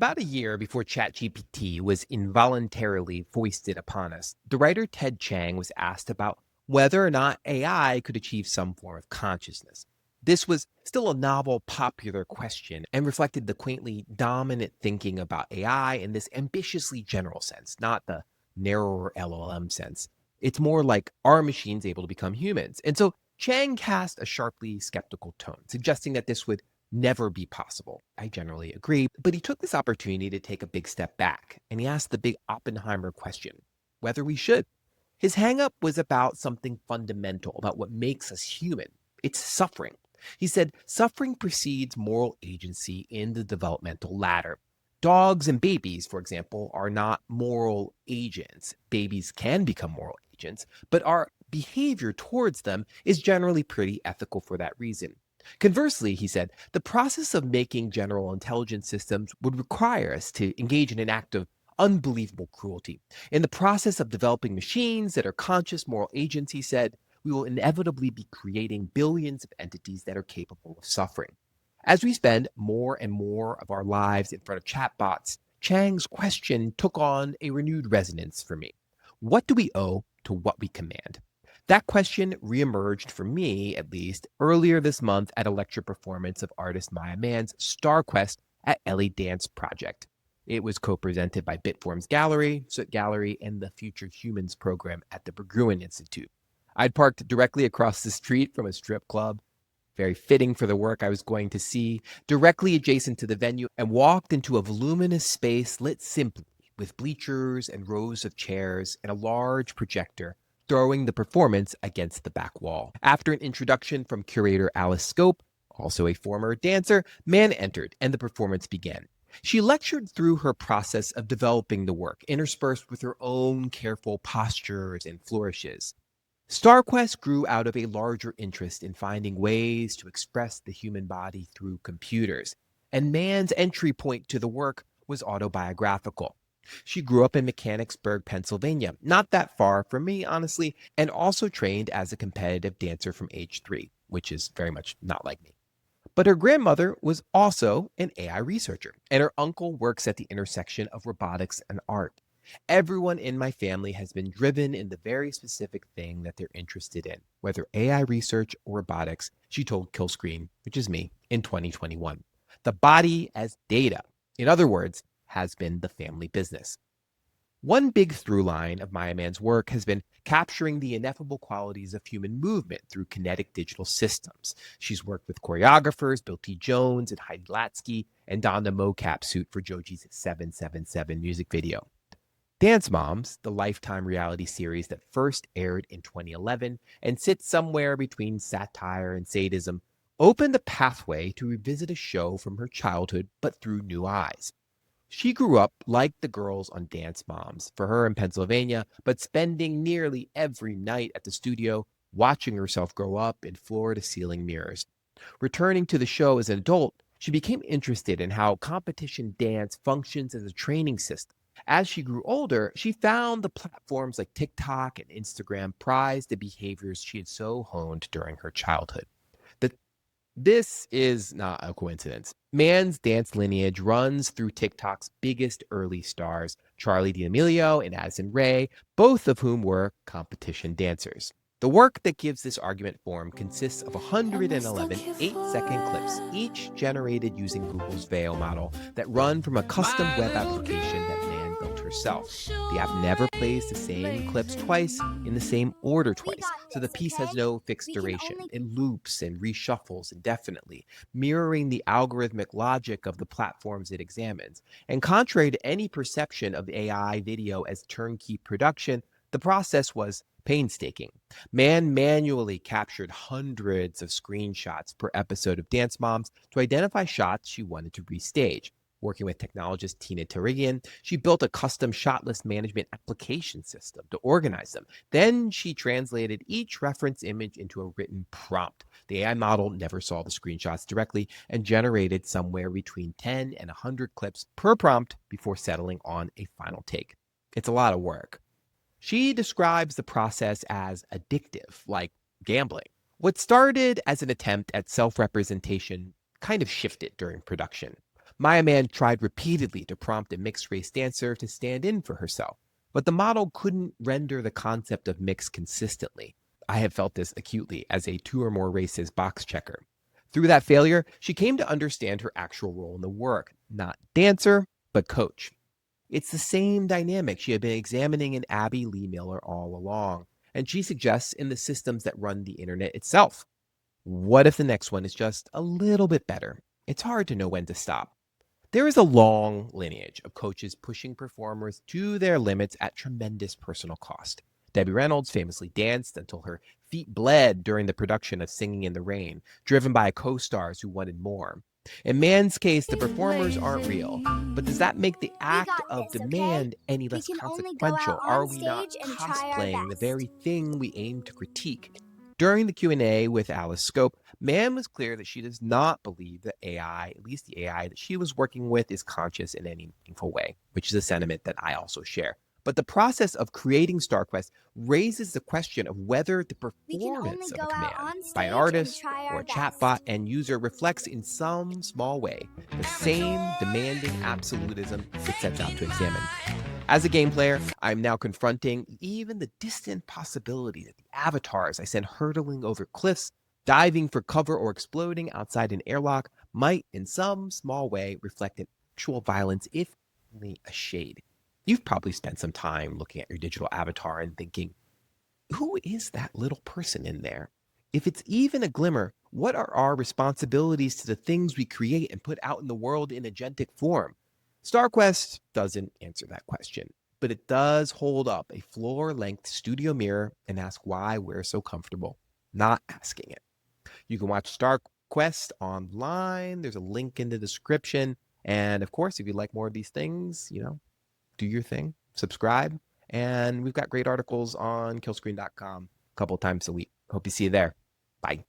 About a year before ChatGPT was involuntarily foisted upon us, the writer Ted Chiang was asked about whether or not AI could achieve some form of consciousness. This was still a novel, popular question and reflected the quaintly dominant thinking about AI in this ambitiously general sense, not the narrower LLM sense. It's more like, are machines able to become humans? And so Chang cast a sharply skeptical tone, suggesting that this would never be possible. I generally agree, but he took this opportunity to take a big step back and he asked the big Oppenheimer question whether we should. His hangup was about something fundamental, about what makes us human. It's suffering. He said suffering precedes moral agency in the developmental ladder. Dogs and babies, for example, are not moral agents. Babies can become moral agents, but our behavior towards them is generally pretty ethical for that reason. Conversely, he said, the process of making general intelligence systems would require us to engage in an act of unbelievable cruelty. In the process of developing machines that are conscious moral agents, he said, we will inevitably be creating billions of entities that are capable of suffering. As we spend more and more of our lives in front of chatbots, Chang's question took on a renewed resonance for me. What do we owe to what we command? That question reemerged for me, at least, earlier this month at a lecture performance of artist Maya Mann's Star Quest at Ellie Dance Project. It was co-presented by Bitform's Gallery, Soot Gallery, and the Future Humans program at the Berggruen Institute. I'd parked directly across the street from a strip club, very fitting for the work I was going to see, directly adjacent to the venue, and walked into a voluminous space lit simply with bleachers and rows of chairs and a large projector throwing the performance against the back wall. After an introduction from curator Alice Scope, also a former dancer, Mann entered and the performance began. She lectured through her process of developing the work, interspersed with her own careful postures and flourishes. StarQuest grew out of a larger interest in finding ways to express the human body through computers, and Mann's entry point to the work was autobiographical. She grew up in Mechanicsburg, Pennsylvania, not that far from me, honestly, and also trained as a competitive dancer from age 3, which is very much not like me. But her grandmother was also an AI researcher, and her uncle works at the intersection of robotics and art. Everyone in my family has been driven in the very specific thing that they're interested in, whether AI research or robotics, she told Killscreen, which is me, in 2021. The body as data, in other words, has been the family business. One big through line of Maya Mann's work has been capturing the ineffable qualities of human movement through kinetic digital systems. She's worked with choreographers Bill T. Jones and Heidi Latsky and donned a mocap suit for Joji's 777 music video. Dance Moms, the Lifetime reality series that first aired in 2011 and sits somewhere between satire and sadism, opened a pathway to revisit a show from her childhood but through new eyes. She grew up like the girls on Dance Moms, for her in Pennsylvania, but spending nearly every night at the studio watching herself grow up in floor-to-ceiling mirrors. Returning to the show as an adult, she became interested in how competition dance functions as a training system. As she grew older, she found the platforms like TikTok and Instagram prized the behaviors she had so honed during her childhood. This is not a coincidence. Mann's dance lineage runs through TikTok's biggest early stars, Charli D'Amelio and Addison Rae, both of whom were competition dancers. The work that gives this argument form consists of 111 8-second clips, each generated using Google's Veo model, that run from a custom web application that Mann built herself. The app never plays the same clips twice in the same order twice, so the piece has no fixed duration. It loops and reshuffles indefinitely, mirroring the algorithmic logic of the platforms it examines. And contrary to any perception of AI video as turnkey production, the process was painstaking. Mann manually captured hundreds of screenshots per episode of Dance Moms to identify shots she wanted to restage. Working with technologist Tina Tarigian, she built a custom shot list management application system to organize them. Then she translated each reference image into a written prompt. The AI model never saw the screenshots directly and generated somewhere between 10 and 100 clips per prompt before settling on a final take. It's a lot of work. She describes the process as addictive, like gambling. What started as an attempt at self-representation kind of shifted during production. Maya Man tried repeatedly to prompt a mixed race dancer to stand in for herself, but the model couldn't render the concept of mix consistently. I have felt this acutely as a two or more races box checker. Through that failure, she came to understand her actual role in the work, not dancer, but coach. It's the same dynamic she had been examining in Abby Lee Miller all along, and she suggests in the systems that run the internet itself. What if the next one is just a little bit better? It's hard to know when to stop. There is a long lineage of coaches pushing performers to their limits at tremendous personal cost. Debbie Reynolds famously danced until her feet bled during the production of Singing in the Rain, driven by co stars who wanted more. In Man's case, the performers aren't real, but does that make the act of demand any less consequential? Are we not cosplaying the very thing we aim to critique? During the Q&A with Alice Scope, Mann was clear that she does not believe that AI, at least the AI that she was working with, is conscious in any meaningful way, which is a sentiment that I also share. But the process of creating StarQuest raises the question of whether the performance of a command by an artist or a chatbot end user reflects in some small way the same demanding absolutism it sets out to examine. As a game player, I'm now confronting even the distant possibility that the avatars I send hurtling over cliffs, diving for cover, or exploding outside an airlock might, in some small way, reflect an actual violence, if only a shade. You've probably spent some time looking at your digital avatar and thinking, who is that little person in there? If it's even a glimmer, what are our responsibilities to the things we create and put out in the world in agentic form? StarQuest doesn't answer that question, but it does hold up a floor length studio mirror and ask why we're so comfortable not asking it. You can watch StarQuest online. There's a link in the description. And of course, if you like more of these things, do your thing, subscribe. And we've got great articles on killscreen.com a couple times a week. Hope to see you there. Bye.